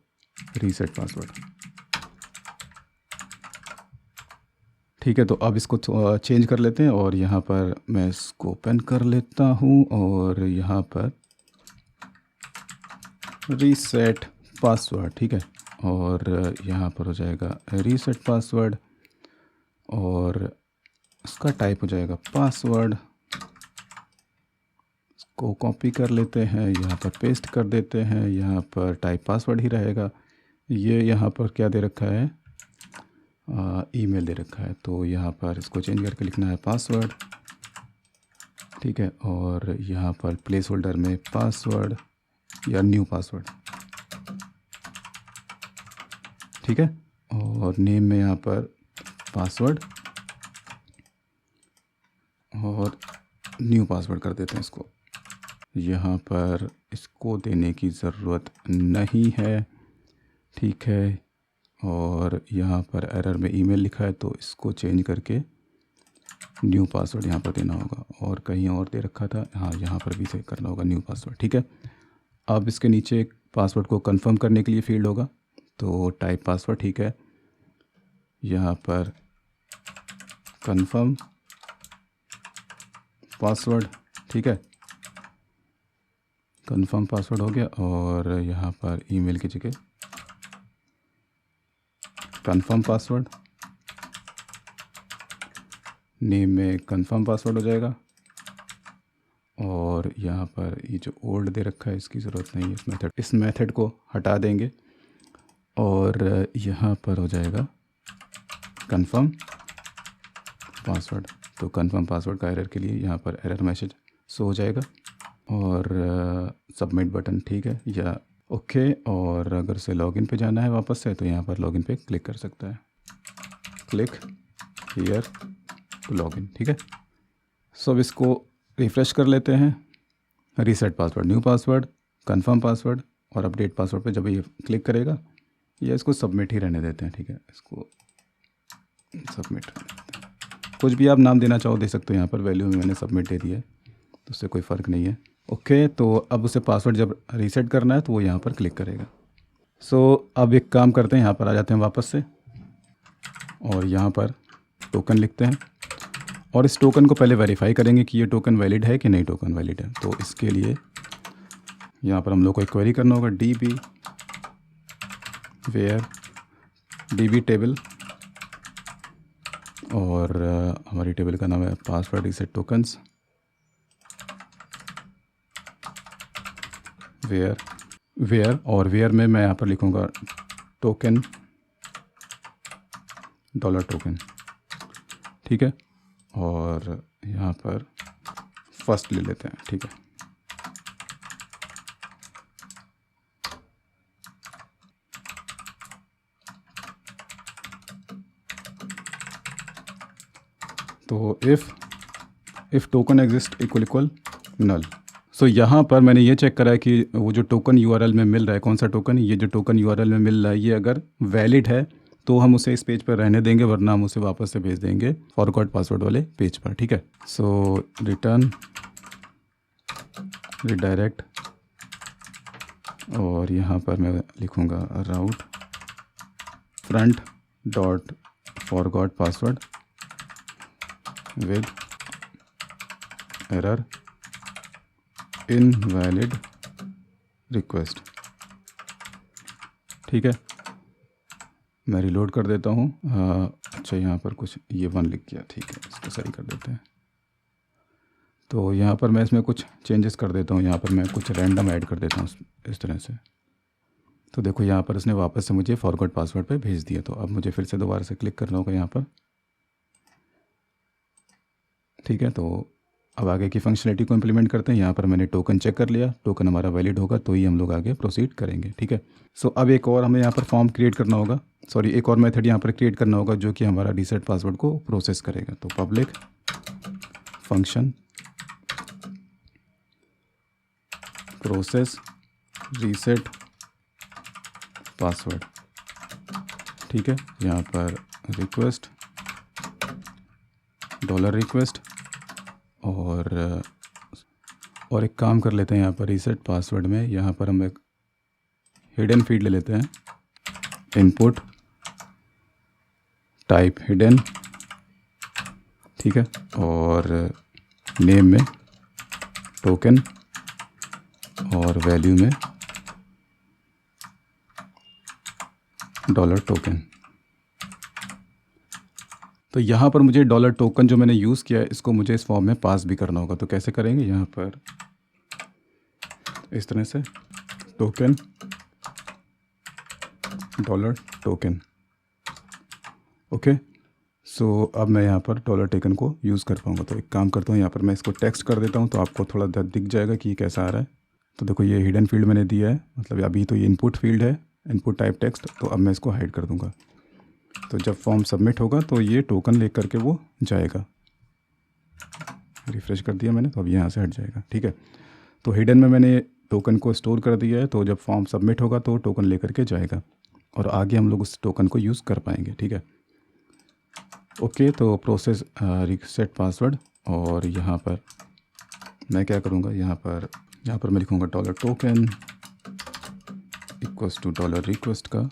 रीसेट पासवर्ड, ठीक है। तो अब इसको चेंज कर लेते हैं और यहाँ पर मैं इसको ओपन कर लेता हूँ और यहाँ पर रीसेट पासवर्ड, ठीक है। और यहाँ पर हो जाएगा रीसेट पासवर्ड और इसका टाइप हो जाएगा पासवर्ड। इसको कॉपी कर लेते हैं, यहाँ पर पेस्ट कर देते हैं, यहाँ पर टाइप पासवर्ड ही रहेगा। ये यहाँ पर क्या दे रखा है, ईमेल दे रखा है, तो यहाँ पर इसको चेंज करके लिखना है पासवर्ड, ठीक है। और यहाँ पर प्लेस होल्डर में पासवर्ड या न्यू पासवर्ड, ठीक है। और नेम में यहाँ पर पासवर्ड और न्यू पासवर्ड कर देते हैं इसको। यहाँ पर इसको देने की ज़रूरत नहीं है, ठीक है। और यहाँ पर एरर में ईमेल लिखा है तो इसको चेंज करके न्यू पासवर्ड यहाँ पर देना होगा, और कहीं और दे रखा था, हाँ यहाँ पर भी से करना होगा न्यू पासवर्ड, ठीक है। अब इसके नीचे पासवर्ड को कंफर्म करने के लिए फील्ड होगा, तो टाइप पासवर्ड, ठीक है। यहाँ पर कंफर्म पासवर्ड, ठीक है, कंफर्म पासवर्ड हो गया। और यहाँ पर ईमेल की जगह कंफर्म पासवर्ड, नेम में कंफर्म पासवर्ड हो जाएगा। और यहाँ पर ये जो ओल्ड दे रखा है इसकी ज़रूरत नहीं है, इस मेथड को हटा देंगे और यहाँ पर हो जाएगा कंफर्म पासवर्ड। तो कंफर्म पासवर्ड का एरर के लिए यहाँ पर एरर मैसेज शो हो जाएगा और सबमिट बटन, ठीक है, या ओके। और अगर उसे लॉगिन पे जाना है वापस से तो यहाँ पर लॉगिन पे क्लिक कर सकता है, क्लिक हियर टू लॉगिन, ठीक है। सो अब इसको रिफ़्रेश कर लेते हैं, reset password, new password, confirm password और अपडेट पासवर्ड पे जब ये क्लिक करेगा, या इसको सबमिट ही रहने देते हैं, ठीक है। इसको सबमिट, कुछ भी आप नाम देना चाहो दे सकते हो, यहाँ पर वैल्यू में मैंने सबमिट दे दिया है तो उससे कोई फ़र्क नहीं है, ओके। तो अब उसे पासवर्ड जब रीसेट करना है तो वो यहाँ पर क्लिक करेगा। सो अब एक काम करते हैं, यहाँ पर आ जाते हैं वापस से और यहाँ पर टोकन लिखते हैं और इस टोकन को पहले वेरीफाई करेंगे कि ये टोकन वैलिड है कि नहीं टोकन वैलिड है। तो इसके लिए यहाँ पर हम लोग को एक क्वेरी करना होगा, DB वेयर DB टेबल, और हमारी टेबल का नाम है पासवर्ड रीसेट टोकन्स, वेयर और वेयर में मैं यहाँ पर लिखूँगा टोकन $टोकन, ठीक है। और यहाँ पर फर्स्ट ले लेते हैं, ठीक है। तो इफ़ टोकन एग्जिस्ट इक्वल नल। सो यहाँ पर मैंने ये चेक करा है कि वो जो टोकन URL में मिल रहा है, कौन सा टोकन, ये जो टोकन URL में मिल रहा है ये अगर वैलिड है तो हम उसे इस पेज पर रहने देंगे, वरना हम उसे वापस से भेज देंगे फॉरगॉट पासवर्ड वाले पेज पर, ठीक है। सो रिटर्न रिडायरेक्ट, और यहाँ पर मैं लिखूँगा route front dot forgot password with error invalid request, ठीक है। मैं रिलोड कर देता हूँ। अच्छा यहाँ पर कुछ ये 1 लिख गया, ठीक है, इसको सही कर देते हैं। तो यहाँ पर मैं इसमें कुछ चेंजेस कर देता हूँ, यहाँ पर मैं कुछ रैंडम ऐड कर देता हूँ इस तरह से, तो देखो यहाँ पर उसने वापस से मुझे फॉरगॉट पासवर्ड पे भेज दिया। तो अब मुझे फिर से दोबारा से क्लिक करना होगा यहाँ पर, ठीक है। तो अब आगे की फंक्शनलिटी को इम्प्लीमेंट करते हैं। यहाँ पर मैंने टोकन चेक कर लिया, टोकन हमारा वैलिड होगा तो ही हम लोग आगे प्रोसीड करेंगे, ठीक है। सो अब एक और हमें यहाँ पर फॉर्म क्रिएट करना होगा, सॉरी एक और मेथड यहाँ पर क्रिएट करना होगा जो कि हमारा रीसेट पासवर्ड को प्रोसेस करेगा। तो public function process reset password, ठीक है। यहाँ पर रिक्वेस्ट डॉलर रिक्वेस्ट और एक काम कर लेते हैं यहाँ पर रीसेट पासवर्ड में, यहाँ पर हम एक हिडन फील्ड ले लेते हैं, इनपुट टाइप हिडन, ठीक है। और नेम में टोकन और वैल्यू में डॉलर टोकन। तो यहाँ पर मुझे डॉलर टोकन जो मैंने यूज़ किया है इसको मुझे इस फॉर्म में पास भी करना होगा। तो कैसे करेंगे, यहाँ पर इस तरह से token dollar token, okay. So अब मैं यहाँ पर डॉलर टोकन को यूज़ कर पाऊँगा। तो एक काम करता हूँ, यहाँ पर मैं इसको टेक्स्ट कर देता हूँ तो आपको थोड़ा दिख जाएगा कि कैसा आ रहा है। तो देखो ये हिडन फील्ड मैंने दिया है, मतलब अभी तो ये इनपुट फील्ड है, इनपुट टाइप टेक्स्ट। तो अब मैं इसको हाइड कर दूँगा। तो जब फॉर्म सबमिट होगा तो ये टोकन ले करके वो जाएगा। रिफ़्रेश कर दिया मैंने, तो अब यहाँ से हट जाएगा, ठीक है। तो हिडन में मैंने टोकन को स्टोर कर दिया है, तो जब फॉर्म सबमिट होगा तो टोकन ले करके जाएगा और आगे हम लोग उस टोकन को यूज़ कर पाएंगे, ठीक है। ओके, तो प्रोसेस रीसेट पासवर्ड, और यहाँ पर मैं क्या करूँगा, यहाँ पर मैं लिखूँगा dollar token equals to dollar request का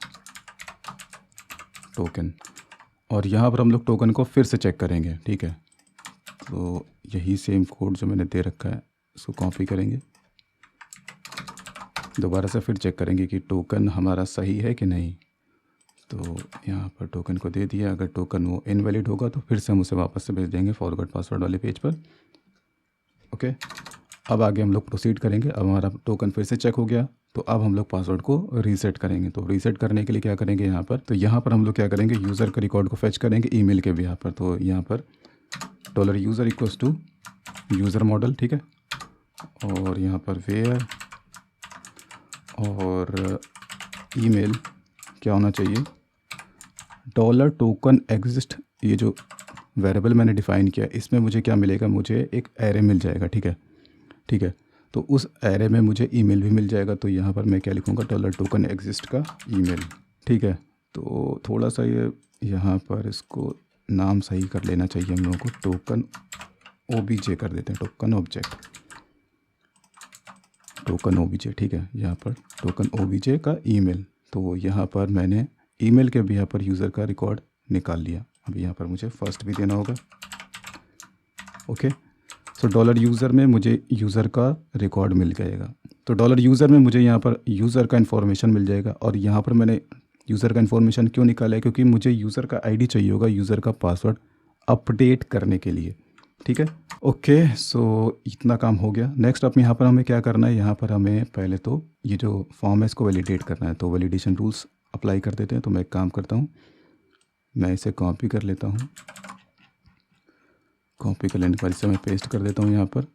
टोकन, और यहाँ पर हम लोग टोकन को फिर से चेक करेंगे, ठीक है। तो यही सेम कोड जो मैंने दे रखा है इसको कॉपी करेंगे, दोबारा से फिर चेक करेंगे कि टोकन हमारा सही है कि नहीं। तो यहाँ पर टोकन को दे दिया, अगर टोकन वो इनवैलिड होगा तो फिर से हम उसे वापस से भेज देंगे फॉरगॉट पासवर्ड वाले पेज पर, ओके। अब आगे हम लोग प्रोसीड करेंगे। अब हमारा टोकन फिर से चेक हो गया, तो अब हम लोग पासवर्ड को रीसेट करेंगे। तो रीसेट करने के लिए क्या करेंगे, यहाँ पर तो यहाँ पर हम लोग क्या करेंगे, यूज़र के रिकॉर्ड को फेच करेंगे ईमेल के भी यहाँ पर। तो यहाँ पर dollar user equals to user model, ठीक है। और यहाँ पर वेयर और ईमेल क्या होना चाहिए, डॉलर टोकन एग्जिस्ट। ये जो वेरिएबल मैंने डिफ़ाइन किया इसमें मुझे क्या मिलेगा, मुझे एक एरे मिल जाएगा, ठीक है, ठीक है। तो उस एरे में मुझे ईमेल भी मिल जाएगा। तो यहाँ पर मैं क्या लिखूँगा, डॉलर टोकन एग्जिस्ट का ईमेल, ठीक है। तो थोड़ा सा ये यहाँ पर इसको नाम सही कर लेना चाहिए हम लोगों को, टोकन ओबीजे कर देते हैं, टोकन ऑब्जेक्ट, टोकन ओबीजे, ठीक है। यहाँ पर टोकन ओबीजे का ईमेल। तो यहाँ पर मैंने ईमेल के भी यहाँ पर यूज़र का रिकॉर्ड निकाल लिया। अब यहाँ पर मुझे फर्स्ट भी देना होगा, ओके। सो डॉलर यूज़र में मुझे यूज़र का रिकॉर्ड मिल जाएगा। तो डॉलर यूज़र में मुझे यहाँ पर यूज़र का इन्फॉर्मेशन मिल जाएगा। और यहाँ पर मैंने यूज़र का इन्फॉर्मेशन क्यों निकाला है, क्योंकि मुझे यूज़र का आईडी चाहिए होगा यूज़र का पासवर्ड अपडेट करने के लिए, ठीक है। ओके, सो इतना काम हो गया। नेक्स्ट अब यहाँ पर हमें क्या करना है, यहाँ पर हमें पहले तो ये जो फॉर्म है इसको वैलिडेट करना है। तो वैलिडेशन रूल्स अप्लाई कर देते हैं। तो मैं एक काम करता हूँ, मैं इसे कॉपी कर लेता हूँ, कॉपी कर लेने के बाद इसे मैं पेस्ट कर देता हूँ यहाँ पर,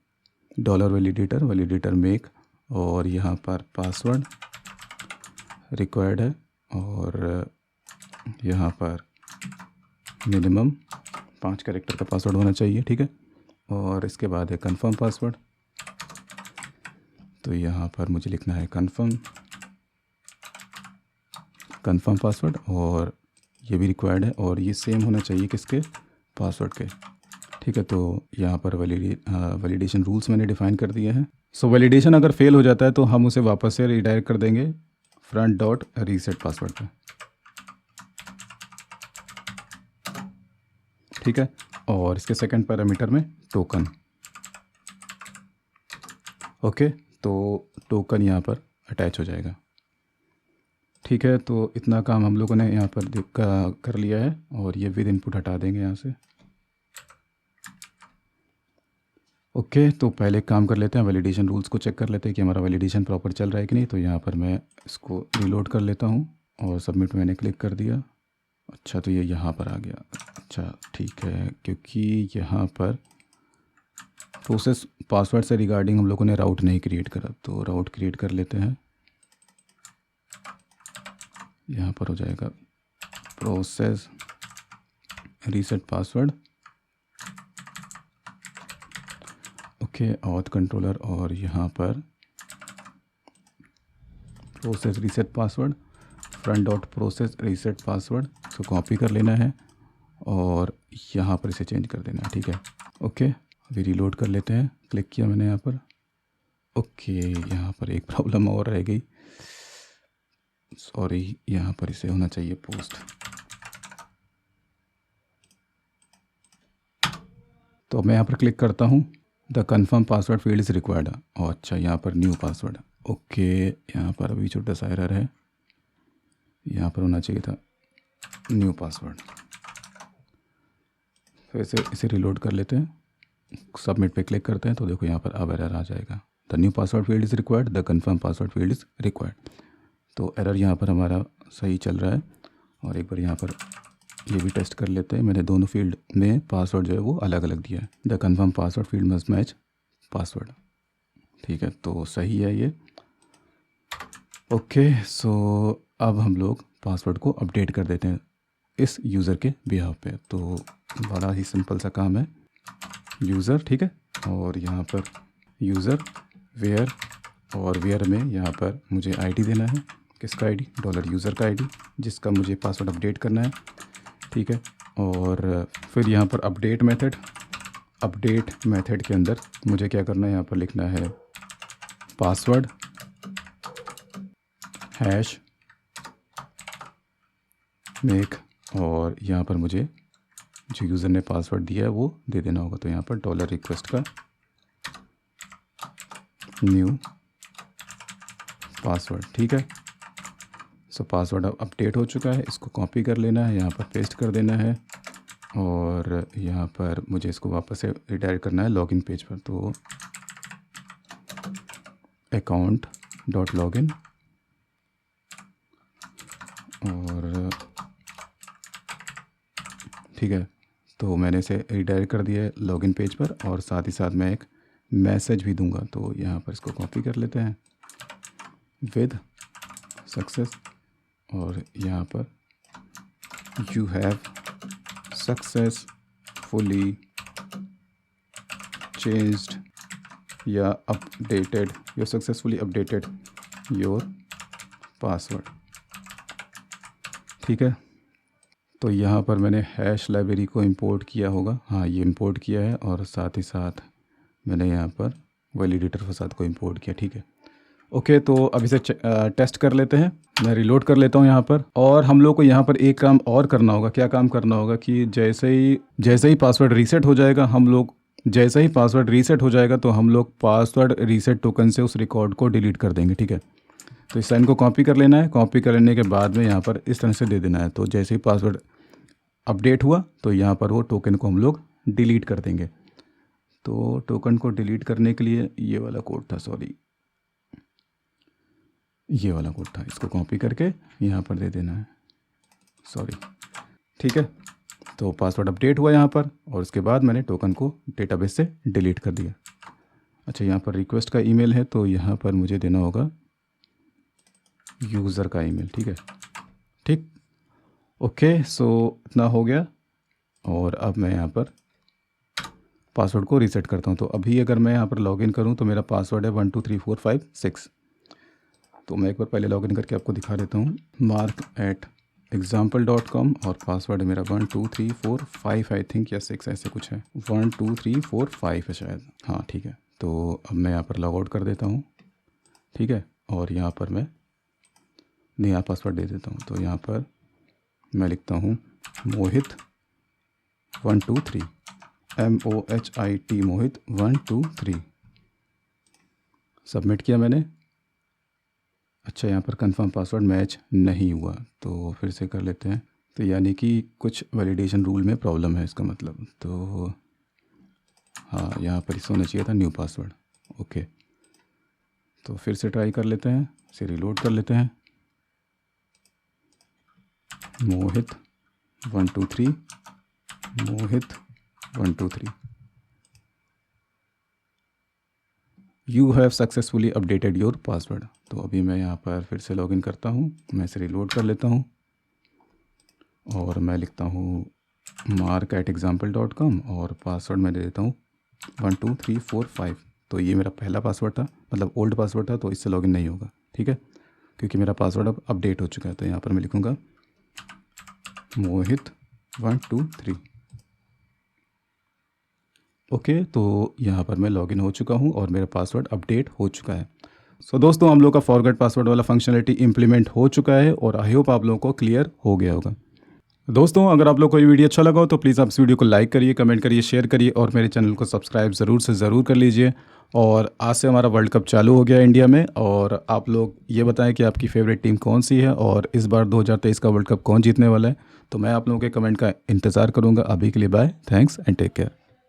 डॉलर वैलिडेटर मेक, और यहाँ पर पासवर्ड रिक्वायर्ड है, और यहाँ पर मिनिमम 5 कैरेक्टर का पासवर्ड होना चाहिए, ठीक है। और इसके बाद है कंफर्म पासवर्ड। तो यहाँ पर मुझे लिखना है कंफर्म पासवर्ड, और ये भी रिक्वायर्ड है, और ये सेम होना चाहिए किसके, पासवर्ड के, ठीक है। तो यहाँ पर वैलिडेशन रूल्स मैंने डिफ़ाइन कर दिए हैं। सो वैलिडेशन अगर फेल हो जाता है तो हम उसे वापस से रिडायरेक्ट कर देंगे फ्रंट डॉट रीसेट पासवर्ड पे, ठीक है। और इसके सेकंड पैरामीटर में टोकन, ओके। तो टोकन यहाँ पर अटैच हो जाएगा, ठीक है। तो इतना काम हम लोगों ने यहाँ पर कर लिया है, और ये विद इनपुट हटा देंगे यहाँ से। ओके, तो पहले एक काम कर लेते हैं, वैलिडेशन रूल्स को चेक कर लेते हैं कि हमारा वैलिडेशन प्रॉपर चल रहा है कि नहीं। तो यहाँ पर मैं इसको रीलोड कर लेता हूँ और सबमिट मैंने क्लिक कर दिया। अच्छा, तो ये यहाँ पर आ गया। अच्छा ठीक है, क्योंकि यहाँ पर प्रोसेस पासवर्ड से रिगार्डिंग हम लोगों ने राउट नहीं क्रिएट करा, तो राउट क्रिएट कर लेते हैं। यहाँ पर हो जाएगा process reset password, okay, auth controller, और यहाँ पर process reset password, front dot process reset password, इसको कॉपी कर लेना है और यहाँ पर इसे चेंज कर देना है। ठीक है, ओके, अभी रीलोड कर लेते हैं। क्लिक किया मैंने यहाँ पर। ओके, यहाँ पर एक प्रॉब्लम और रह गई, सॉरी, यहाँ पर इसे होना चाहिए पोस्ट। तो मैं यहाँ पर क्लिक करता हूँ, the confirm password field is required. और अच्छा, यहाँ पर न्यू पासवर्ड, ओके, यहाँ पर अभी छोटा सा एरर है, यहाँ पर होना चाहिए था न्यू पासवर्ड। फिर से इसे रीलोड कर लेते हैं, सबमिट पे क्लिक करते हैं, तो देखो यहाँ पर अब एरर आ जाएगा, the new password field is required, the confirm password field is required. तो एरर यहाँ पर हमारा सही चल रहा है। और एक बार यहाँ पर ये भी टेस्ट कर लेते हैं, मैंने दोनों फील्ड में पासवर्ड जो है वो अलग अलग दिया है। The confirm password field must match password, ठीक है, तो सही है ये। ओके, सो अब हम लोग पासवर्ड को अपडेट कर देते हैं इस यूज़र के बिहाफ पे। तो बड़ा ही सिंपल सा काम है, यूज़र, ठीक है, और यहाँ पर यूज़र वेयर, और वेयर में यहाँ पर मुझे आईडी देना है। किसका आईडी? $यूज़र का आईडी, जिसका मुझे पासवर्ड अपडेट करना है, ठीक है। और फिर यहाँ पर अपडेट मेथड के अंदर मुझे क्या करना है, यहाँ पर लिखना है पासवर्ड हैश मेक, और यहाँ पर मुझे जो यूज़र ने पासवर्ड दिया है वो दे देना होगा। तो यहाँ पर $रिक्वेस्ट का न्यू पासवर्ड, ठीक है। सो पासवर्ड अब अपडेट हो चुका है, इसको कॉपी कर लेना है, यहाँ पर पेस्ट कर देना है, और यहाँ पर मुझे इसको वापस से रिडायरेक्ट करना है लॉगिन पेज पर। तो account.login, और ठीक है, तो मैंने इसे रिडायरेक्ट कर दिया है लॉगिन पेज पर, और साथ ही साथ मैं एक मैसेज भी दूंगा। तो यहाँ पर इसको कॉपी कर लेते हैं, विद सक्सेस, और यहाँ पर यू हैव सक्सेसफुली चेंज्ड या updated, you successfully updated your password, ठीक है। तो यहाँ पर मैंने हैश लाइब्रेरी को इंपोर्ट किया होगा, हाँ ये इंपोर्ट किया है, और साथ ही साथ मैंने यहाँ पर वैलिडेटर फसाद को इंपोर्ट किया, ठीक है। ओके, तो अब इसे टेस्ट कर लेते हैं। मैं रिलोड कर लेता हूँ यहाँ पर, और हम लोग को यहाँ पर एक काम और करना होगा। क्या काम करना होगा कि जैसे ही पासवर्ड रीसेट हो जाएगा, तो हम लोग पासवर्ड रीसेट टोकन से उस रिकॉर्ड को डिलीट कर देंगे, ठीक है। तो इस लाइन को कॉपी कर लेना है, कॉपी कर लेने के बाद में यहाँ पर इस तरह से दे देना है। तो जैसे ही पासवर्ड अपडेट हुआ तो यहाँ पर वो टोकन को हम लोग डिलीट कर देंगे। तो टोकन को डिलीट करने के लिए ये वाला कोड था, सॉरी, ये वाला कोड था, इसको कॉपी करके यहाँ पर दे देना है, सॉरी, ठीक है। तो पासवर्ड अपडेट हुआ यहाँ पर, और उसके बाद मैंने टोकन को डेटाबेस से डिलीट कर दिया। अच्छा, यहाँ पर रिक्वेस्ट का ईमेल है, तो यहाँ पर मुझे देना होगा यूज़र का ईमेल, ठीक है, ठीक। ओके, सो इतना हो गया, और अब मैं यहाँ पर पासवर्ड को रीसेट करता हूँ। तो अभी अगर मैं यहाँ पर लॉगिन करूँ तो मेरा पासवर्ड है 123456। तो मैं एक बार पहले लॉगिन करके आपको दिखा देता हूँ, mark@example.com, और पासवर्ड मेरा 12345 आई थिंक, या 6 ऐसे कुछ है, 12345 है शायद, हाँ ठीक है। तो अब मैं यहाँ पर लॉग आउट कर देता हूँ, ठीक है, और यहाँ पर मैं नया पासवर्ड दे देता हूँ। तो यहाँ पर मैं लिखता हूँ मोहित 123, MOHIT मोहित 123, सबमिट किया मैंने। अच्छा, यहाँ पर कंफर्म पासवर्ड मैच नहीं हुआ, तो फिर से कर लेते हैं। तो यानी कि कुछ वैलिडेशन रूल में प्रॉब्लम है इसका मतलब। तो हाँ, यहाँ पर इसे होना चाहिए था न्यू पासवर्ड। ओके, तो फिर से ट्राई कर लेते हैं, इसे रिलोड कर लेते हैं। मोहित 123 मोहित 123। You have successfully updated your password. तो अभी मैं यहाँ पर फिर से लॉगिन करता हूँ, मैं इसे रिलोड कर लेता हूँ और मैं लिखता हूँ mark@example.com और पासवर्ड मैं दे देता हूँ 12345। तो ये मेरा पहला पासवर्ड था, मतलब ओल्ड पासवर्ड था, तो इससे लॉगिन नहीं होगा, ठीक है, क्योंकि मेरा पासवर्ड अब अपडेट हो चुका है। तो यहाँ पर मैं लिखूँगा मोहित 123। ओके, तो यहाँ पर मैं लॉगिन हो चुका हूँ और मेरा पासवर्ड अपडेट हो चुका है। सो दोस्तों, हम लोग का फॉरगेट पासवर्ड वाला फंक्शनलिटी इंप्लीमेंट हो चुका है और आई होप आप लोगों को क्लियर हो गया होगा। दोस्तों, अगर आप लोग को ये वीडियो अच्छा लगा हो तो प्लीज़ आप इस वीडियो को लाइक करिए, कमेंट करिए, शेयर करिए और मेरे चैनल को सब्सक्राइब ज़रूर से ज़रूर कर लीजिए। और आज से हमारा वर्ल्ड कप चालू हो गया है इंडिया में, और आप लोग ये बताएं कि आपकी फेवरेट टीम कौन सी है और इस बार 2023 का वर्ल्ड कप कौन जीतने वाला है। तो मैं आप लोगों के कमेंट का इंतज़ार करूँगा। अभी के लिए bye, thanks and take care.